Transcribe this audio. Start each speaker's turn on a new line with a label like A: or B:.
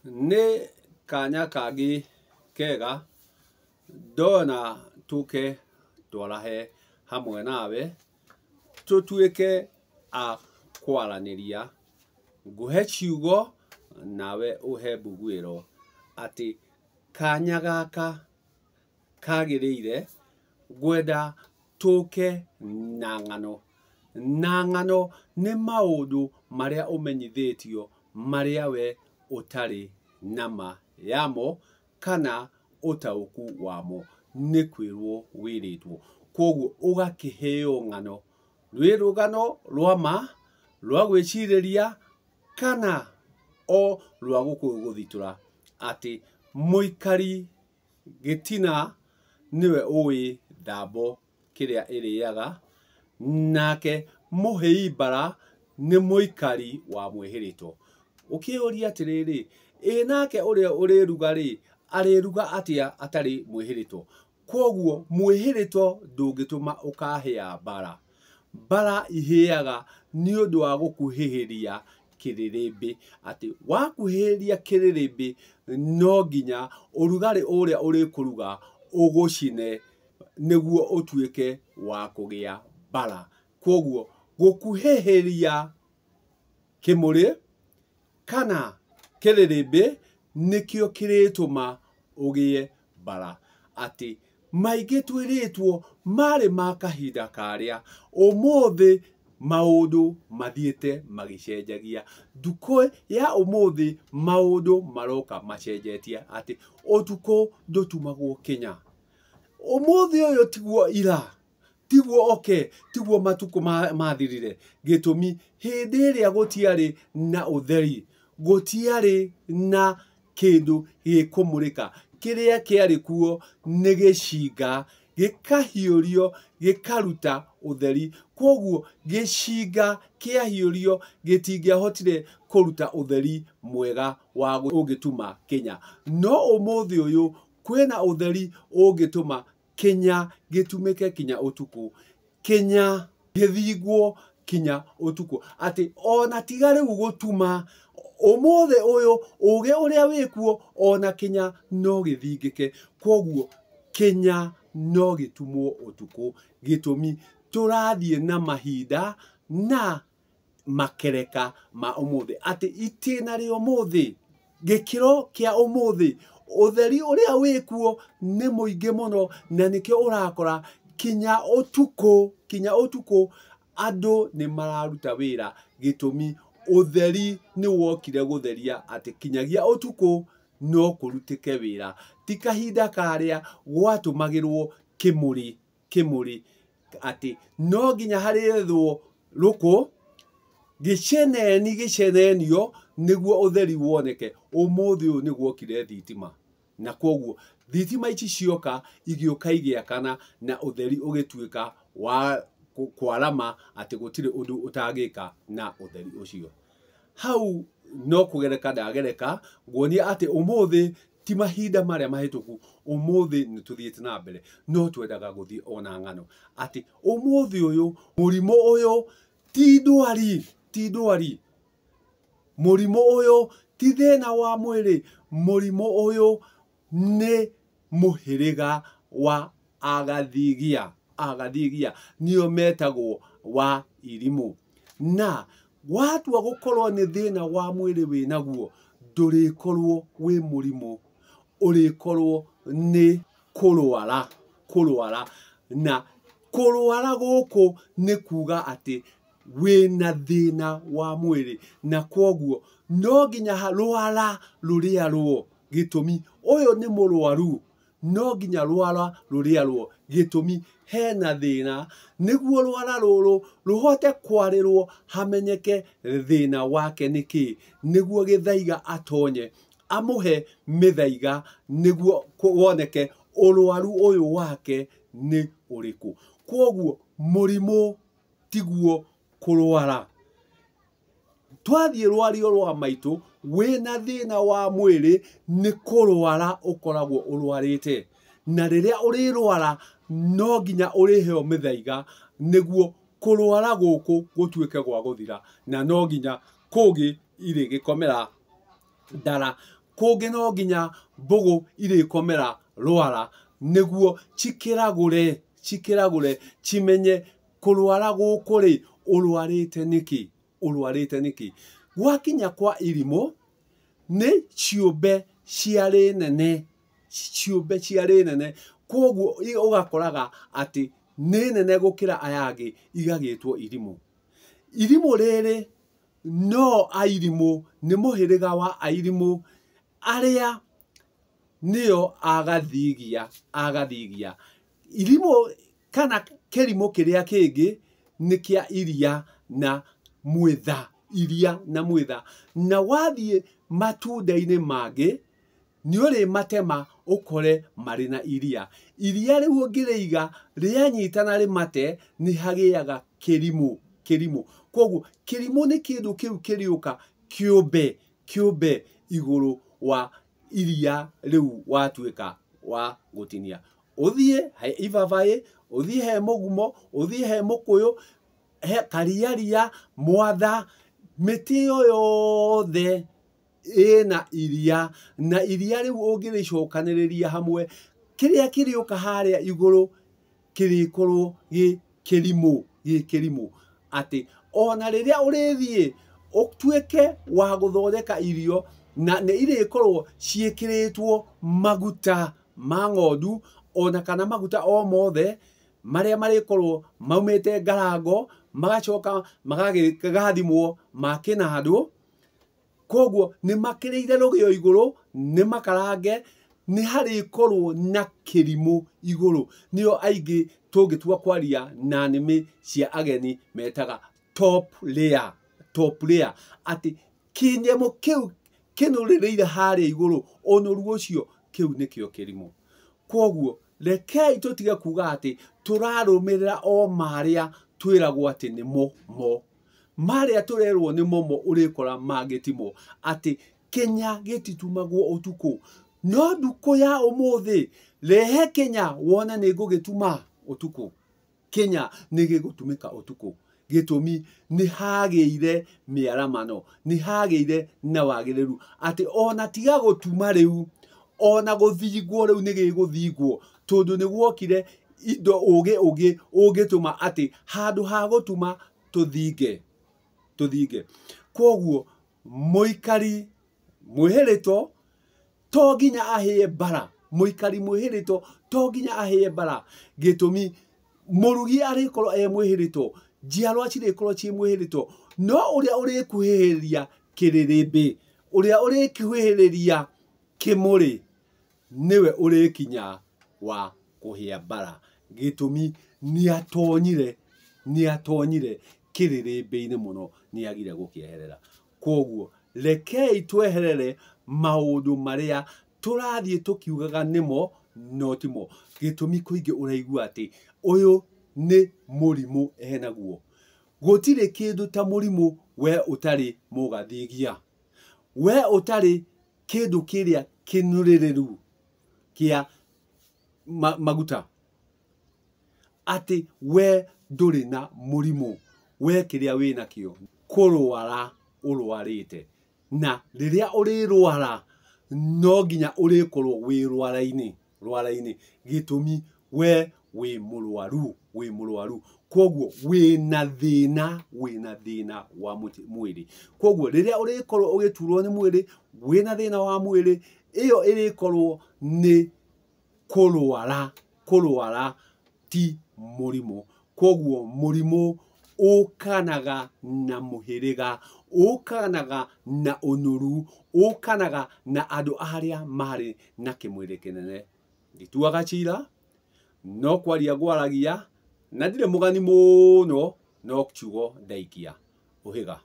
A: Nĩ kanya kangĩ kega ndona tũke twarahe hamwe nawe tũtuĩke a kwaranĩria, ngũhe ciugo nawe ũhe mbugwĩro atĩ kanya gaka kagĩrĩire ngwenda tũke na ng'ano. Na ng'ano nĩ maũndũ marĩa ũmenyithĩtio marĩa we ũtarĩ nama yamo kana ũtaũku wamo, nĩ kwĩrwo wĩrĩtwo. Koguo ũgakĩheo ng'ano, rwĩ rũgano rwa ma, rwa gwĩcirĩria kana o rwa gũkũgũthitũra atĩ mũikari gĩtina nĩwe ũĩ thambo kĩrĩa ĩrĩaga, nake mũhĩi mbara nĩ mũikari wa mwĩhĩrĩto. Ũkĩũria atĩrĩrĩ, nake ũrĩa ũrĩruga-rĩ, arĩruga atĩa atarĩ mwĩhĩrĩto? Koguo mwĩhĩrĩto ndũngĩtũma ũkahĩa mbara. Mbara ihĩaga nĩ ũndũ wa gũkuhĩhĩria kĩrĩrĩmbĩ, atĩ wakuhĩhĩria kĩrĩrĩmbĩ no nginya ũrugarĩ ũrĩa ũrĩkũruga ũgũcine nĩguo ũtuĩke wa kũgĩa mbara. Koguo gũkuhĩhĩria kĩmũrĩ kana kĩrĩrĩmbĩ nĩkĩo kĩrĩtũma ũgĩe mbara. Atĩ maingĩ twĩrĩtwo marĩ ma kahinda karĩa, ũmũthĩ maũndũ mathiĩte magĩcenjagia. Ndukũ ya ũmũthĩ maũndũ maroka macenjetie, atĩ ũtukũ ndũtumagwo kĩnya. Ũmũthĩ ũyũ tiguo ira, tiguo tiguo matukũ mathirire. Gĩtũmi hĩndĩ ĩrĩa gũtiarĩ na ũtheri, gũtiarĩ na kĩndũ gĩkũmũrĩka. Kĩrĩa kĩarĩ kuo nĩ gĩcinga, gĩkahiũrio gĩkaruta ũtheri. Koguo gĩcinga kĩahiũrio gĩtingĩahotire kũruta ũtheri mwega wa ũngĩtuma kĩnya. No ũmũthĩ ũyũ kwĩna ũtheri ũngĩtũma kĩnya gĩtumĩke kinya ũtukũ, kĩnya gĩthingwo kinya ũtukũ. Atĩ ona tiga rĩu gũtuma, ũmũthĩ ũyũ ũgĩ ũrĩa wĩkuo ona kĩnya no gĩthingĩke. Koguo kĩnya no gĩtumwo ũtukũ. Gĩtũmi tũrathiĩ na mahinda na makereka ma ũmũthĩ. Atĩ itĩna rĩa ũmũthĩ, gĩkĩro kĩa ũmũthĩ, ũtheri ũrĩa wĩkuo nĩ mũingĩ mũno, na nĩkĩo ũrakora kinya ũtukũ andũ nĩ mararuta wĩra. Gĩtũmi ũtheri nĩ wokire gũtheria atĩ kinyagia ũtukũ no kũrutĩke wĩra. Ti kahinda karĩa gwatũmagĩrwo kĩmũrĩ, atĩ no nginya harĩethwo rũkũ gĩcenenio nĩguo ũtheri woneke. Ũmũthĩ ũyũ nĩ gwokire thitima, na koguo thitima ici cioka igĩũka igĩakana na ũtheri ũgĩtuĩka wa kwarama, atĩ gũtirĩ ũndũ ũtangĩka na ũtheri ũcio. Hau no kũgereka ndagereka nguonia atĩ ũmũthĩ ti mahinda marĩa mahĩtũku, ũmũthĩ nĩ tũthiĩte na mbere, no twendaga gũthiĩ ona ng'ano. Atĩ ũmũthĩ ũyũ mũrimũ ũyũ ti ndwari, mũrimũ ũyũ ti thĩna wa mwĩrĩ, mũrimũ ũyũ nĩ mũhĩrĩga wa agathigia. Nĩo metagwo wa irimũ. Na watua gũkorwo nĩ thĩna wa mwĩrĩ wĩnaguo, ndũrĩkorwo wĩ mũrimũ, ũrĩkorwo nĩ kũrwara. Na kũrwara gũkũ nĩ kuga atĩ wĩna thĩna wa mwĩrĩ, na koguo no nginya rwara rũrĩarwo. Gĩtũmi ũyũ nĩ mũrwaru, no nginya rwara rũrĩarwo. Gĩtũmi hena thĩna, nĩguo rwara rũrũ rũhote kwarĩrwo hamenyeke thĩna wake nĩkĩ, nĩguo gĩthaiga atonye amũhe mĩthaiga, nĩguo woneke ũrwaru ũyũ wake nĩ ũrĩkũ. Koguo mũrimũ tiguo kũrwara. Twathiĩ rwario rwa maitũ, wĩna thĩna wa mwĩrĩ nĩ kũrwara ũkoragwo ũrwarĩte. Na rĩrĩa ũrĩrwara no nginya ũrĩheo mĩthaiga, nĩguo kũrwara gũkũ gũtuĩke gwa gũthira. Na no nginya kũngĩ irĩgĩkomera ndara kũngĩ no nginya mbũgũ irĩkomera rwara nĩguo cikĩragũre cimenye kũrwara gũkũ rĩ ũrwarĩte nĩkĩ. Gwakinya kwa irimũ nĩ ciũmbe ciarĩ nene koguo ũgakoraga atĩ nĩ nene gũkĩra aya angĩ igagĩtwo irimũ. Irimũ rĩrĩ no airimũ nĩ mũhĩrĩga wa airimũ arĩa nĩo agathigia. Irimũ kana kĩrimũ kĩrĩa kĩngĩ nĩ kĩa iria na mwĩtha, na wathiĩ matunda-inĩ mangĩ nĩ ũrĩmatema ũkore marĩ na iria rĩu ũngĩrĩiga rĩanyitana rĩmate nĩ hagĩaga kĩrimũ. Koguo kĩrimũ nĩ kĩndũ kĩu kĩrĩũka kĩũmbe igũrũ wa iria rĩu watuĩka wa gũtinia. Ũthiĩ he ibabaĩ, ũthiĩ he mũgumo, ũthiĩ he mũkũyũ, he kariaria, mwatha, mĩtĩ ĩyo yothe ĩna iria, na iria rĩu ũngĩrĩcokanĩrĩria hamwe kĩrĩa kĩrĩũka harĩa igũrũ kĩrĩkorwo gĩ kĩrimũ. Atĩ ona rĩrĩa ũrĩthiĩ ũtuĩke wa gũthondeka irio na nĩ irĩkorwo ciĩkĩrĩtwo maguta ma ng'ondu ona kana maguta o mothe marĩa marĩkorwo maumĩte ngarango magacoka magagathimwo ma kĩnandũ. Koguo nĩ makĩrĩire rũgĩo igũrũ, nĩ makarange, nĩ harĩkorwo na kĩrimũ igũrũ. Nĩo aingĩ tũngĩtua kwaria na nĩmĩ cia ageni metaga top layer. Atĩ kĩnyamũ kĩu kĩnũrĩrĩire harĩa igũrũ, ũnũru ũcio kĩu nĩkĩo kĩrimũ. Koguo rekei tũtige kuga atĩ tũrarũmĩrĩra o marĩa twĩragwo atĩ nĩ mo. Marĩa tũrerwo nĩ mo ũrĩkora mangĩtimwo. Atĩ Kenya gĩtitumagwo ũtukũ. No ndukũ ya ũmũthĩ rehe Kenya wone nĩ ngũgĩtuma ũtukũ. Kenya nĩ gĩgũtumĩka ũtukũ. Gĩtũmi nĩ hagĩire mĩaramano, nĩ hagĩire na wagĩrĩru. Atĩ ona tiga gũtuma rĩu, ona gũthingwo rĩu nĩ gĩgũthingwo. Tondũ nĩ guokire indo ũgĩ ũngĩtũma atĩ handũ ha gũtuma tũthinge. Koguo mũikari mwĩhĩrĩto to nginya ahĩe mbara. Gĩtũmi mũrugi arĩkorwo mwĩhĩrĩto, njiarwa cirĩkorwo ciĩ mwĩhĩrĩto, no ũrĩa ũrĩkuhĩrĩria kĩrĩrĩmbĩ, ũrĩa ũrĩkuhĩrĩria kĩmũrĩ nĩwe ũrĩkinya wa kũhĩa mbara. Gĩtũmi nĩ atonyire kĩrĩrĩmbĩ-inĩ mũno, nĩ agire gũkĩeherera. Koguo rekei tweherere maũndũ marĩa tũrathiĩ tũkiugaga nĩmo no timo. Gĩtũmi kũingĩ ũraigua atĩ ũyũ nĩ mũrimũ enaguo. Gũtirĩ kĩndũ ta mũrimũ we ũtarĩ mũgathigia, we ũtarĩ kĩndũ kĩrĩa kĩnũrĩrĩru kĩa maguta. Atĩ we ndũrĩ na mũrimũ, we kĩrĩa wĩna kĩo kũrwara ũrwarĩte. Na rĩrĩa ũrĩrwara no nginya ũrĩkorwo wĩ rwara-inĩ. Gĩtũmi we wĩ mũrwaru. Koguo wĩna thĩna wa mwĩrĩ. Koguo rĩrĩa ũrĩkorwo ũgĩturwo nĩ mwĩrĩ, wĩna thĩna wa mwĩrĩ, ĩyo ĩrĩkorwo nĩ kũrwara ti mũrimũ. Koguo mũrimũ ũkanaga na mũhĩrĩga, ũkanaga na ũnũru, ũkanaga na andũ arĩa marĩ na kĩmwĩrĩ kĩnene. Ndituaga cira, no kwaria gwaragia, na ndirĩ mũgani mũno, no kiugo ndaikia. Ũhĩga.